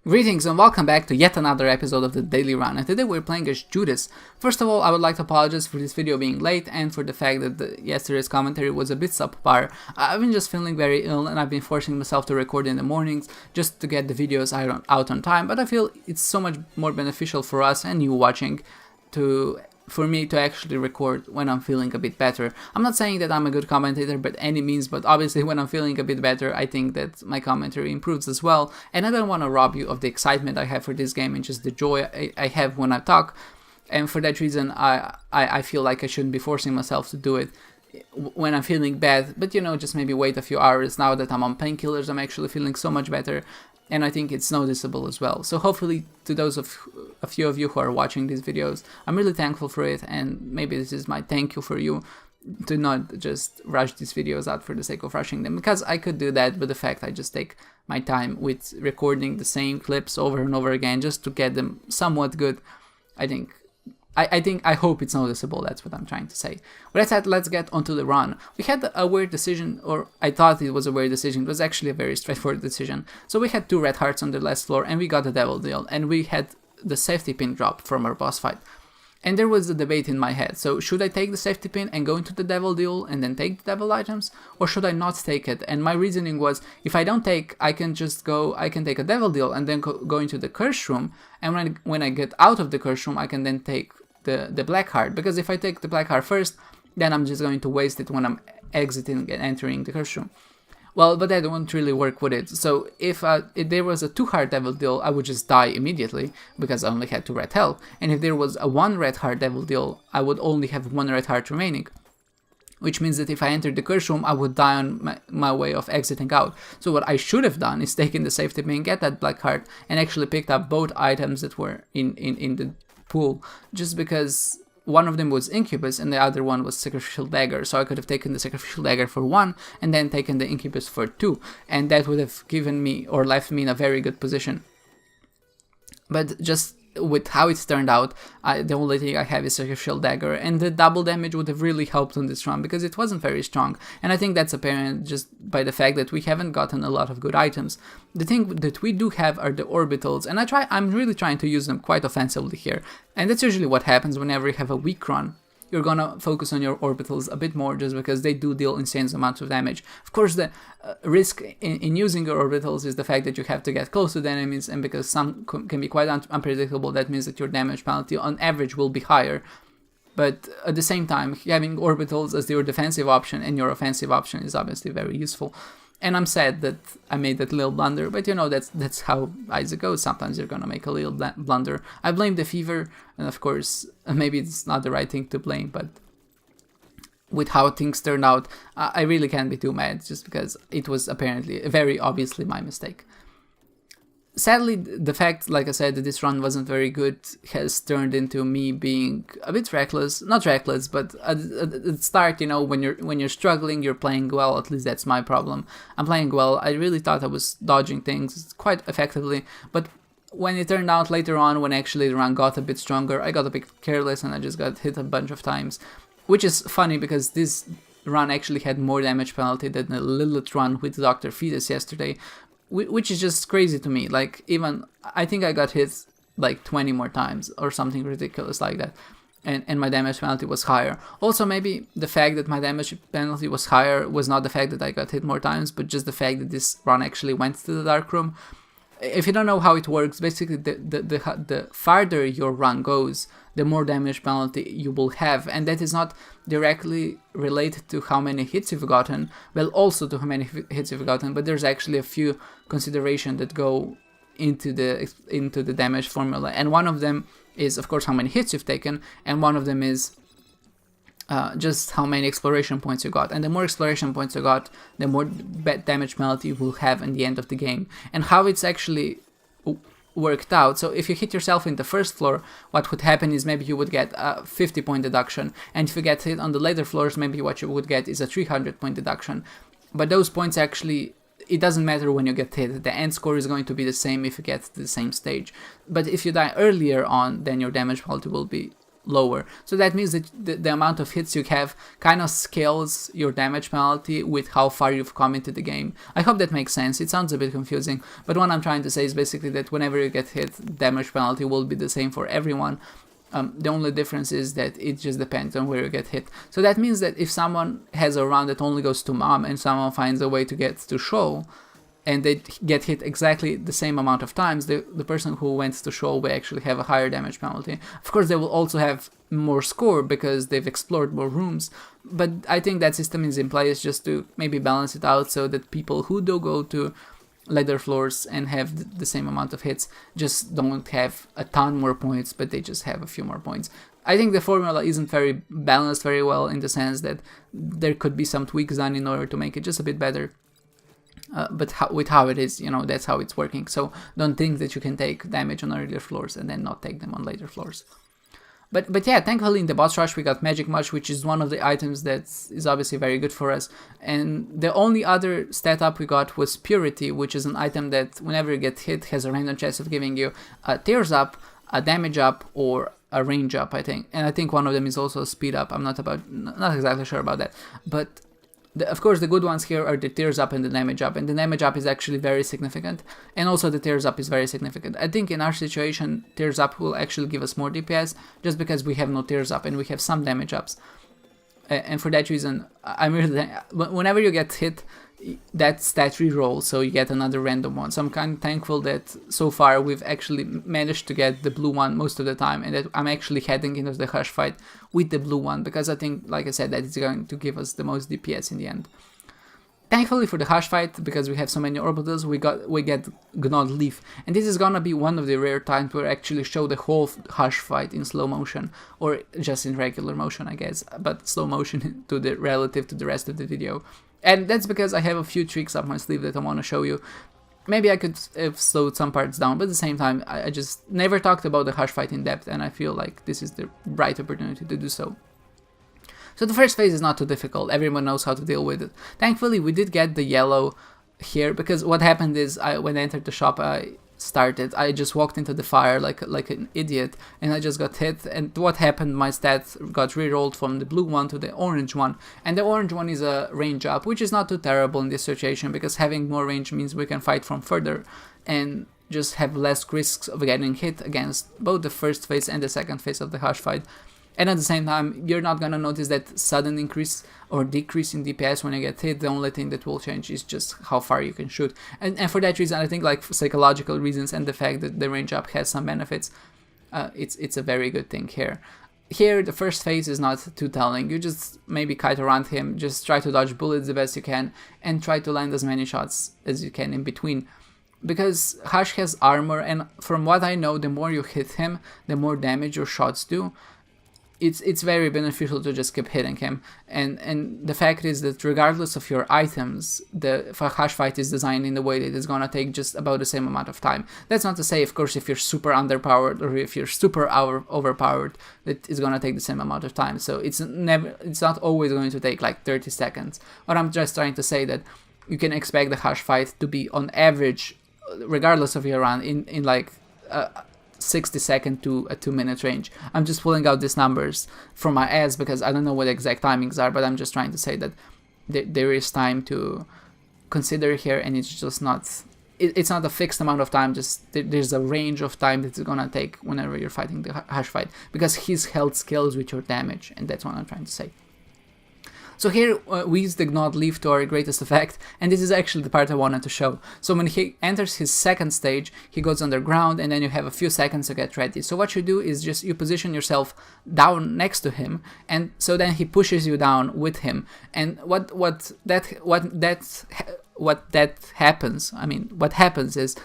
Greetings and welcome back to yet another episode of the Daily Run, and today we're playing as Judas. First of all, I would like to apologize for this video being late and for the fact that yesterday's commentary was a bit subpar. I've been just feeling very ill and I've been forcing myself to record in the mornings just to get the videos out on time, but I feel it's so much more beneficial for us and you watching for me to actually record when I'm feeling a bit better. I'm not saying that I'm a good commentator by any means, but obviously when I'm feeling a bit better, I think that my commentary improves as well, and I don't want to rob you of the excitement I have for this game and just the joy I have when I talk, and for that reason I feel like I shouldn't be forcing myself to do it when I'm feeling bad, but just maybe wait a few hours. Now that I'm on painkillers, I'm actually feeling so much better, and I think it's noticeable as well. So hopefully to those of a few of you who are watching these videos, I'm really thankful for it, and maybe this is my thank you for you to not just rush these videos out for the sake of rushing them, because I could do that, but the fact I just take my time with recording the same clips over and over again just to get them somewhat good, I hope it's noticeable. That's what I'm trying to say. With that said, let's get onto the run. We had a weird decision, or I thought it was a weird decision. It was actually a very straightforward decision. So we had 2 red hearts on the last floor, and we got a devil deal, and we had the safety pin drop from our boss fight. And there was a debate in my head. So should I take the safety pin and go into the devil deal and then take the devil items, or should I not take it? And my reasoning was, if I don't take, I can take a devil deal and then go into the curse room, and when I get out of the curse room, I can then take the black heart, because if I take the black heart first, then I'm just going to waste it when I'm exiting and entering the curse room. Well, but that won't really work with it. So if there was a 2 heart devil deal, I would just die immediately because I only had 2 red health. And if there was a 1 red heart devil deal, I would only have 1 red heart remaining, which means that if I entered the curse room, I would die on my way of exiting out. So what I should have done is taken the safety pin, get that black heart, and actually picked up both items that were in the pool, just because one of them was Incubus and the other one was Sacrificial Dagger. So I could have taken the Sacrificial Dagger for 1 and then taken the Incubus for 2, and that would have given me or left me in a very good position. But just with how it turned out, the only thing I have is Sacrificial Dagger, and the double damage would have really helped on this run because it wasn't very strong, and I think that's apparent just by the fact that we haven't gotten a lot of good items. The thing that we do have are the orbitals, and I'm really trying to use them quite offensively here, and that's usually what happens whenever you have a weak run. You're gonna focus on your orbitals a bit more just because they do deal insane amounts of damage. Of course, the risk in using your orbitals is the fact that you have to get close to the enemies, and because some can be quite unpredictable, that means that your damage penalty on average will be higher. But at the same time, having orbitals as your defensive option and your offensive option is obviously very useful. And I'm sad that I made that little blunder, but that's how Isaac goes. Sometimes you're gonna make a little blunder. I blame the fever, and of course, maybe it's not the right thing to blame, but with how things turned out, I really can't be too mad, just because it was apparently, very obviously my mistake. Sadly, the fact, like I said, that this run wasn't very good has turned into me being a bit reckless. Not reckless, but at the start, when you're struggling, you're playing well. At least that's my problem. I'm playing well. I really thought I was dodging things quite effectively, but when it turned out later on, when actually the run got a bit stronger, I got a bit careless and I just got hit a bunch of times, which is funny because this run actually had more damage penalty than the Lilith run with Dr. Fetus yesterday, which is just crazy to me. Like, even I think I got hit like 20 more times or something ridiculous like that, and my damage penalty was higher. Also, maybe the fact that my damage penalty was higher was not the fact that I got hit more times, but just the fact that this run actually went to the dark room. If you don't know how it works, basically the farther your run goes, the more damage penalty you will have, and that is not directly related to how many hits you've gotten, well, also to how many hits you've gotten, but there's actually a few considerations that go into the damage formula, and one of them is, of course, how many hits you've taken, and one of them is just how many exploration points you got, and the more exploration points you got, the more damage penalty you will have in the end of the game. And how it's actually worked out, so if you hit yourself in the first floor, what would happen is maybe you would get a 50-point deduction, and if you get hit on the later floors, maybe what you would get is a 300-point deduction. But those points actually, it doesn't matter when you get hit, the end score is going to be the same if you get to the same stage. But if you die earlier on, then your damage penalty will be lower. So that means that the amount of hits you have kind of scales your damage penalty with how far you've come into the game. I hope that makes sense. It sounds a bit confusing, but what I'm trying to say is basically that whenever you get hit, damage penalty will be the same for everyone. The only difference is that it just depends on where you get hit. So that means that if someone has a round that only goes to mom and someone finds a way to get to show, and they get hit exactly the same amount of times, the person who went to show will actually have a higher damage penalty. Of course, they will also have more score because they've explored more rooms, but I think that system is in place just to maybe balance it out so that people who do go to later floors and have the same amount of hits just don't have a ton more points, but they just have a few more points. I think the formula isn't very balanced very well in the sense that there could be some tweaks done in order to make it just a bit better. But with how it is, that's how it's working. So don't think that you can take damage on earlier floors and then not take them on later floors. But yeah, thankfully in the boss rush we got Magic Mush, which is one of the items that is obviously very good for us. And the only other stat up we got was Purity, which is an item that whenever you get hit has a random chance of giving you a Tears up, a damage up, or a range up, I think. And I think one of them is also a speed up. I'm not exactly sure about that. But of course, the good ones here are the Tears up and the damage up, and the damage up is actually very significant, and also the Tears up is very significant. I think in our situation, Tears up will actually give us more DPS, just because we have no Tears up and we have some damage ups. And for that reason, I'm really, whenever you get hit, that stat reroll, so you get another random one. So I'm kind of thankful that so far we've actually managed to get the blue one most of the time, and that I'm actually heading into the Hush fight with the blue one, because I think, like I said, that it's going to give us the most DPS in the end. Thankfully for the Hush fight, because we have so many orbitals, we get Gnawed Leaf, and this is gonna be one of the rare times where I actually show the whole Hush fight in slow motion, or just in regular motion, I guess, but slow motion to the relative to the rest of the video. And that's because I have a few tricks up my sleeve that I want to show you. Maybe I could have slowed some parts down, but at the same time, I just never talked about the Hush fight in depth, and I feel like this is the right opportunity to do so. So the first phase is not too difficult, everyone knows how to deal with it. Thankfully, we did get the yellow here, because what happened is, when I entered the shop, I just walked into the fire like an idiot, and I just got hit, and what happened, my stats got re-rolled from the blue one to the orange one, and the orange one is a range up, which is not too terrible in this situation, because having more range means we can fight from further, and just have less risks of getting hit against both the first phase and the second phase of the Hush fight. And at the same time, you're not gonna notice that sudden increase or decrease in DPS when you get hit. The only thing that will change is just how far you can shoot. And for that reason, I think, like, for psychological reasons and the fact that the range up has some benefits, it's a very good thing here. Here, the first phase is not too telling. You just maybe kite around him, just try to dodge bullets the best you can, and try to land as many shots as you can in between. Because Hush has armor, and from what I know, the more you hit him, the more damage your shots do. It's very beneficial to just keep hitting him, and the fact is that regardless of your items, the Hush fight is designed in the way that it's gonna take just about the same amount of time. That's not to say, of course, if you're super underpowered or if you're super overpowered, that it's gonna take the same amount of time. So it's not always going to take like 30 seconds. But I'm just trying to say that you can expect the Hush fight to be on average, regardless of your run, in like 60-second to a 2-minute range. I'm just pulling out these numbers from my ass because I don't know what the exact timings are, but I'm just trying to say that there is time to consider here, and it's just not, it's not a fixed amount of time, just there's a range of time that it's gonna take whenever you're fighting the Hush fight, because his health scales with your damage, and that's what I'm trying to say. So here we use the Gnawed Leaf to our greatest effect, and this is actually the part I wanted to show. So when he enters his second stage, he goes underground, and then you have a few seconds to get ready. So what you do is just you position yourself down next to him, and so then he pushes you down with him. And what happens is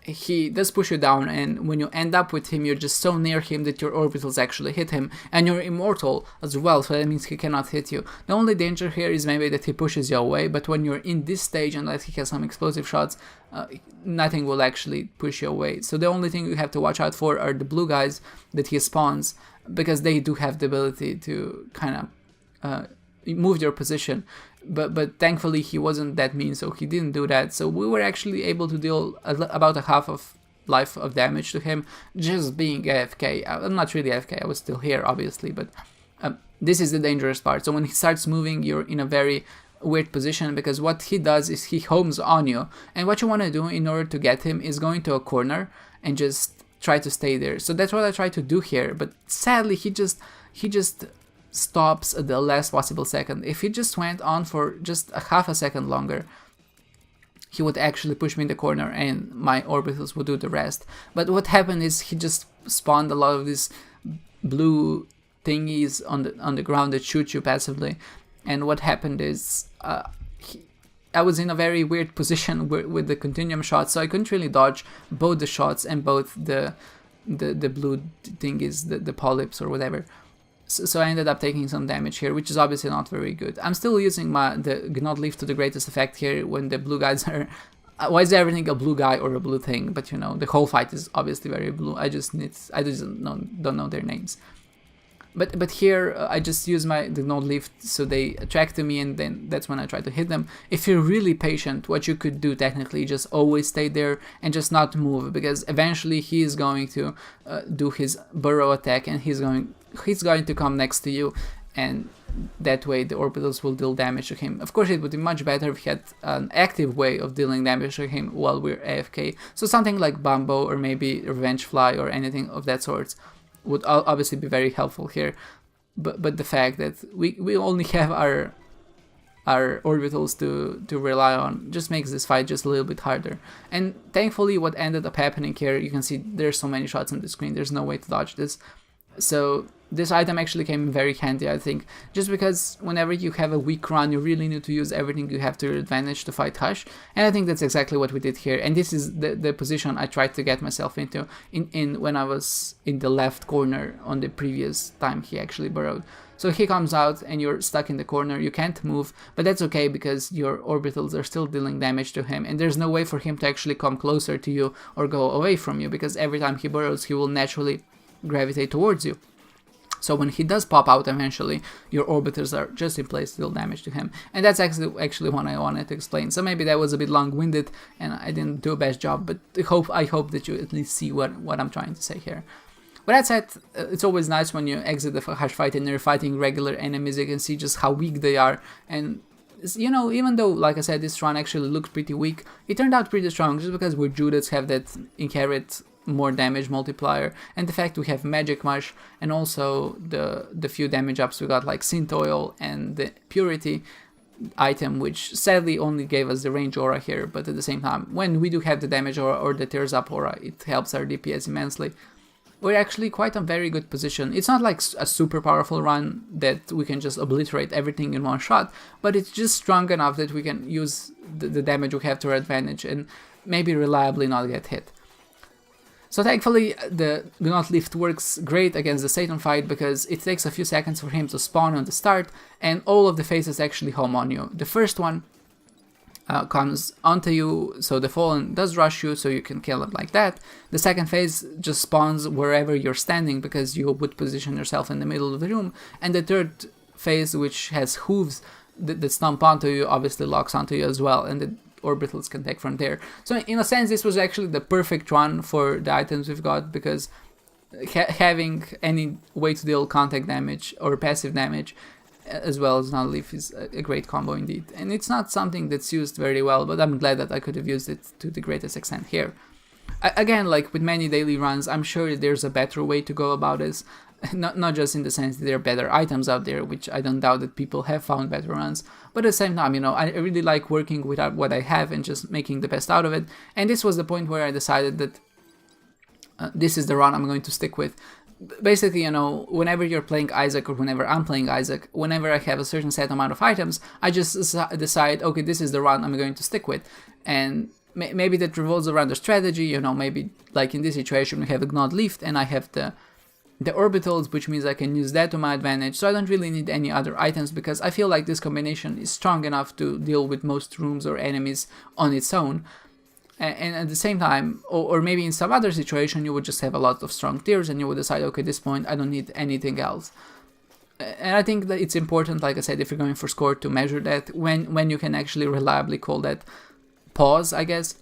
he does push you down, and when you end up with him, you're just so near him that your orbitals actually hit him, and you're immortal as well, so that means he cannot hit you. The only danger here is maybe that he pushes you away, but when you're in this stage, unless he has some explosive shots, nothing will actually push you away. So the only thing you have to watch out for are the blue guys that he spawns, because they do have the ability to kind of move your position. But thankfully he wasn't that mean, so he didn't do that. So we were actually able to deal about a half of life of damage to him, just being AFK. I'm not really AFK, I was still here, obviously, but this is the dangerous part. So when he starts moving, you're in a very weird position, because what he does is he homes on you, and what you want to do in order to get him is going to a corner and just try to stay there. So that's what I try to do here, but sadly he just stops at the last possible second. If he just went on for just a half a second longer, he would actually push me in the corner and my orbitals would do the rest. But what happened is he just spawned a lot of these blue thingies on the ground that shoot you passively, and what happened is I was in a very weird position with the continuum shot, so I couldn't really dodge both the shots and both the blue thingies, the polyps or whatever. So I ended up taking some damage here, which is obviously not very good. I'm still using the Gnod Leaf to the greatest effect here when the blue guys are... why is everything a blue guy or a blue thing? But you know, the whole fight is obviously very blue. I just don't know their names. But here I just use the Gnod Leaf so they attract to me, and then that's when I try to hit them. If you're really patient, what you could do technically, just always stay there and just not move, because eventually he is going to do his burrow attack, and he's going to come next to you, and that way the orbitals will deal damage to him. Of course, it would be much better if we had an active way of dealing damage to him while we're AFK. So something like Bumbo or maybe Revenge Fly or anything of that sort would obviously be very helpful here. But the fact that we only have our orbitals to rely on just makes this fight just a little bit harder. And thankfully what ended up happening here, you can see there's so many shots on the screen, there's no way to dodge this. So this item actually came in very handy, I think, just because whenever you have a weak run, you really need to use everything you have to your advantage to fight Hush, and I think that's exactly what we did here. And this is the position I tried to get myself into in when I was in the left corner on the previous time he actually burrowed. So he comes out and you're stuck in the corner, you can't move, but that's okay because your orbitals are still dealing damage to him, and there's no way for him to actually come closer to you or go away from you, because every time he burrows he will naturally gravitate towards you. So when he does pop out eventually, your orbiters are just in place to deal damage to him. And that's actually what I wanted to explain. So maybe that was a bit long-winded and I didn't do a best job, but I hope that you at least see what I'm trying to say here. With that said, it's always nice when you exit the Hush fight and you're fighting regular enemies, you can see just how weak they are. And you know, even though, like I said, this run actually looked pretty weak, it turned out pretty strong just because we Judiths have that inherent more damage multiplier, and the fact we have Magic Mush, and also the few damage ups we got like Synth Oil and the Purity item, which sadly only gave us the range aura here, but at the same time, when we do have the damage aura or the Tears Up aura, it helps our DPS immensely. We're actually quite a very good position. It's not like a super powerful run that we can just obliterate everything in one shot, but it's just strong enough that we can use the damage we have to our advantage and maybe reliably not get hit. So thankfully the Gnod Lift works great against the Satan fight, because it takes a few seconds for him to spawn on the start and all of the phases actually home on you. The first one comes onto you, so the Fallen does rush you, so you can kill him like that. The second phase just spawns wherever you're standing, because you would position yourself in the middle of the room. And the third phase, which has hooves that stomp onto you, obviously locks onto you as well, and the orbitals can take from there. So in a sense, this was actually the perfect run for the items we've got, because having any way to deal contact damage or passive damage as well as Gnod Leaf is a great combo indeed. And it's not something that's used very well, but I'm glad that I could have used it to the greatest extent here. Again, like with many daily runs, I'm sure there's a better way to go about this. Not just in the sense that there are better items out there, which I don't doubt that people have found better runs, but at the same time, you know, I really like working with what I have and just making the best out of it. And this was the point where I decided that this is the run I'm going to stick with. Basically, you know, whenever you're playing Isaac or whenever I'm playing Isaac, whenever I have a certain set amount of items, I just decide, okay, this is the run I'm going to stick with. And maybe that revolves around the strategy, you know, maybe like in this situation we have a Gnod Leaf and I have the orbitals, which means I can use that to my advantage, so I don't really need any other items, because I feel like this combination is strong enough to deal with most rooms or enemies on its own. And at the same time, or maybe in some other situation, you would just have a lot of strong tiers and you would decide, okay, at this point I don't need anything else. And I think that it's important, like I said, if you're going for score, to measure that when you can actually reliably call that pause, I guess.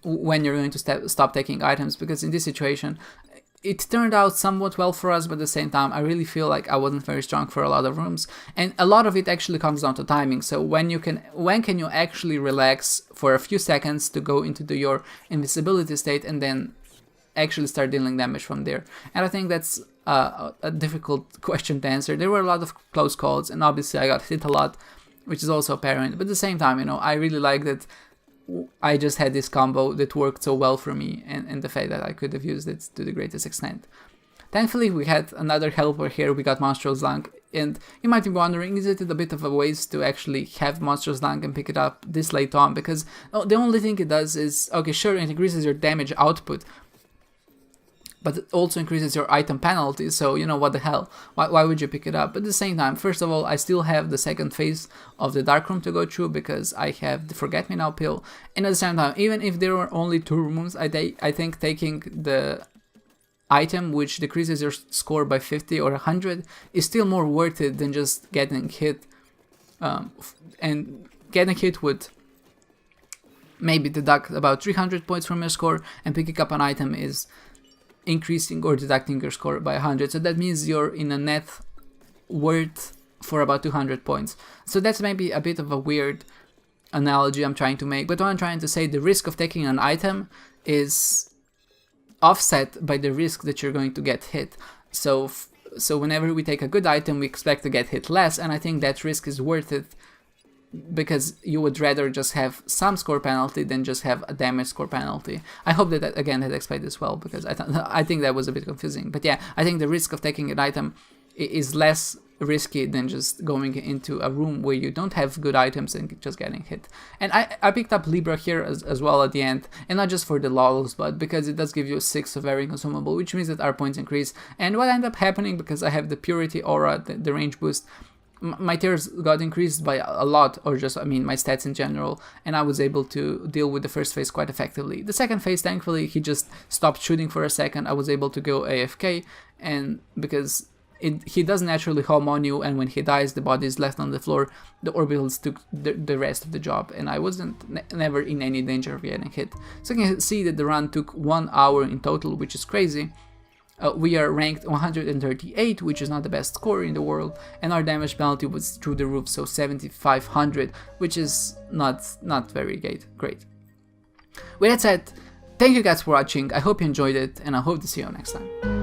when you're going to stop taking items, because in this situation, it turned out somewhat well for us, but at the same time, I really feel like I wasn't very strong for a lot of rooms, and a lot of it actually comes down to timing. So when can you actually relax for a few seconds to go into your invisibility state and then actually start dealing damage from there? And I think that's a difficult question to answer. There were a lot of close calls, and obviously I got hit a lot, which is also apparent. But at the same time, I really like that I just had this combo that worked so well for me, and the fact that I could have used it to the greatest extent. Thankfully, we had another helper here. We got Monstrous Lung, and you might be wondering, is it a bit of a waste to actually have Monstrous Lung and pick it up this late on? Because the only thing it does is, okay, sure, it increases your damage output, but it also increases your item penalty, so what the hell, why would you pick it up? But at the same time, first of all, I still have the second phase of the Dark Room to go through because I have the Forget Me Now pill, and at the same time, even if there were only 2 rooms, I think taking the item which decreases your score by 50 or 100 is still more worth it than just getting hit, and getting hit would maybe deduct about 300 points from your score, and picking up an item is increasing or deducting your score by 100, so that means you're in a net worth for about 200 points. So that's maybe a bit of a weird analogy I'm trying to make, but what I'm trying to say, the risk of taking an item is offset by the risk that you're going to get hit. So whenever we take a good item, we expect to get hit less, and I think that risk is worth it, because you would rather just have some score penalty than just have a damage score penalty. I hope that again that explained this well, because I think that was a bit confusing. But yeah, I think the risk of taking an item is less risky than just going into a room where you don't have good items and just getting hit. And I picked up Libra here as well at the end, and not just for the lols, but because it does give you 6 of every consumable, which means that our points increase. And what ended up happening, because I have the Purity Aura, the range boost, my tears got increased by a lot, or just, my stats in general, and I was able to deal with the first phase quite effectively. The second phase, thankfully, he just stopped shooting for a second. I was able to go AFK, and because he does naturally home on you, and when he dies, the body is left on the floor, the orbitals took the rest of the job, and I wasn't never in any danger of getting hit. So you can see that the run took 1 hour in total, which is crazy. We are ranked 138, which is not the best score in the world, and our damage penalty was through the roof, so 7,500, which is not very great. With that said, thank you guys for watching, I hope you enjoyed it, and I hope to see you next time.